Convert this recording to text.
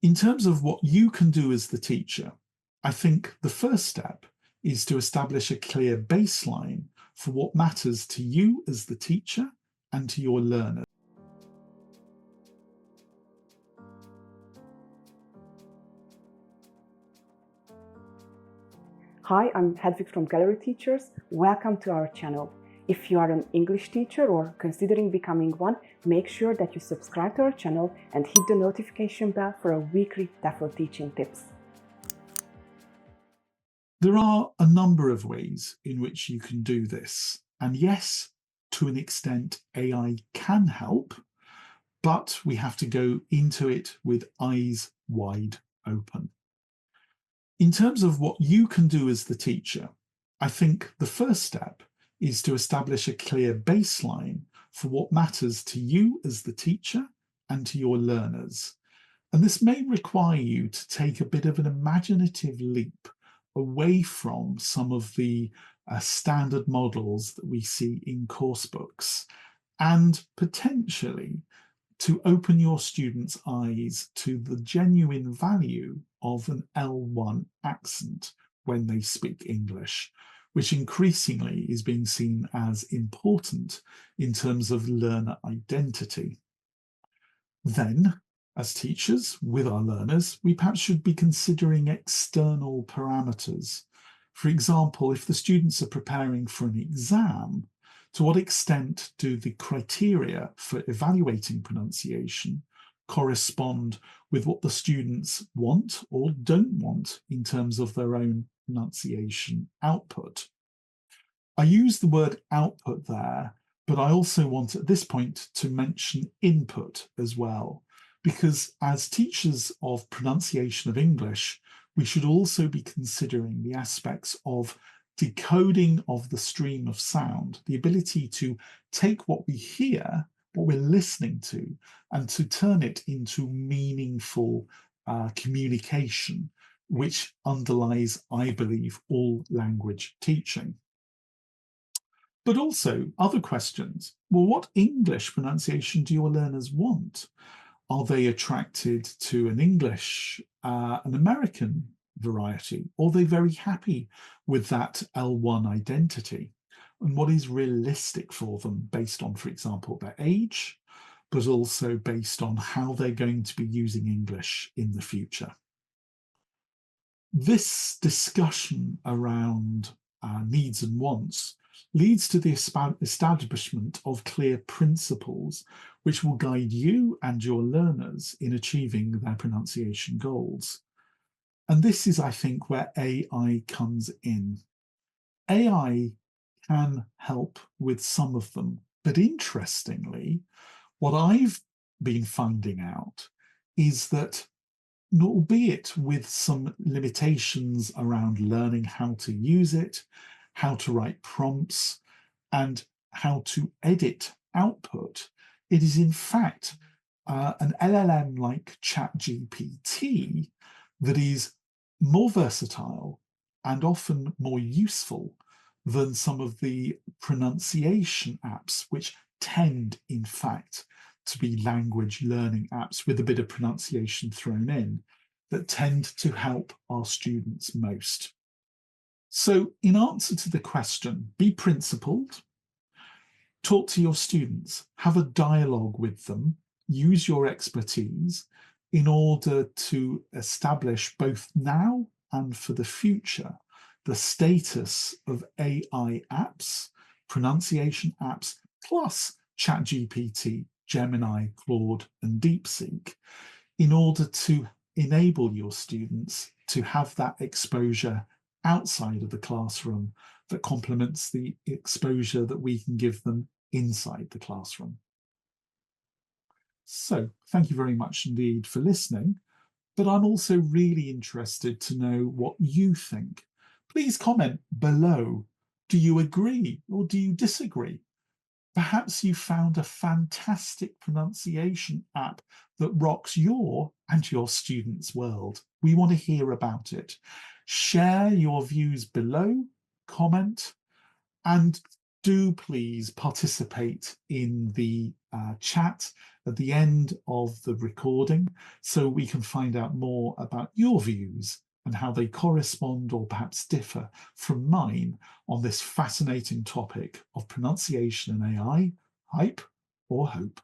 In terms of what you can do as the teacher, I think the first step is to establish a clear baseline for what matters to you as the teacher and to your learners. Hi, I'm Hedvig from Gallery Teachers. Welcome to our channel. If you are an English teacher or considering becoming one, make sure that you subscribe to our channel and hit the notification bell for our weekly TEFL teaching tips. There are a number of ways in which you can do this. And yes, to an extent, AI can help, but we have to go into it with eyes wide open. In terms of what you can do as the teacher, I think the first step is to establish a clear baseline for what matters to you as the teacher and to your learners. And this may require you to take a bit of an imaginative leap away from some of the standard models that we see in course books, and potentially to open your students' eyes to the genuine value of an L1 accent when they speak English, which increasingly is being seen as important in terms of learner identity. Then, as teachers with our learners, we perhaps should be considering external parameters. For example, if the students are preparing for an exam, to what extent do the criteria for evaluating pronunciation correspond with what the students want or don't want in terms of their own pronunciation output? I use the word output there, but I also want at this point to mention input as well, because as teachers of pronunciation of English, we should also be considering the aspects of decoding of the stream of sound, the ability to take what we hear, what we're listening to, and to turn it into meaningful communication, which underlies, I believe, all language teaching. But also other questions. Well, what English pronunciation do your learners want? Are they attracted to an English, an American variety? Or are they very happy with that L1 identity? And what is realistic for them based on, for example, their age, but also based on how they're going to be using English in the future? This discussion around needs and wants leads to the establishment of clear principles which will guide you and your learners in achieving their pronunciation goals. And this is, I think, where AI comes in. AI can help with some of them, but interestingly, what I've been finding out is that, albeit with some limitations around learning how to use it, how to write prompts, and how to edit output, it is in fact an LLM like ChatGPT that is more versatile and often more useful than some of the pronunciation apps, which tend, in fact, to be language learning apps with a bit of pronunciation thrown in, that tend to help our students most. So in answer to the question, be principled, talk to your students, have a dialogue with them, use your expertise in order to establish both now and for the future the status of AI apps, pronunciation apps, plus ChatGPT, Gemini, Claude, and DeepSeek, in order to enable your students to have that exposure outside of the classroom that complements the exposure that we can give them inside the classroom. So thank you very much indeed for listening, but I'm also really interested to know what you think. Please comment below. Do you agree or do you disagree? Perhaps you found a fantastic pronunciation app that rocks your and your students' world. We want to hear about it. Share your views below, comment, and do please participate in the chat at the end of the recording so we can find out more about your views and how they correspond or perhaps differ from mine on this fascinating topic of pronunciation and AI, hype or hope.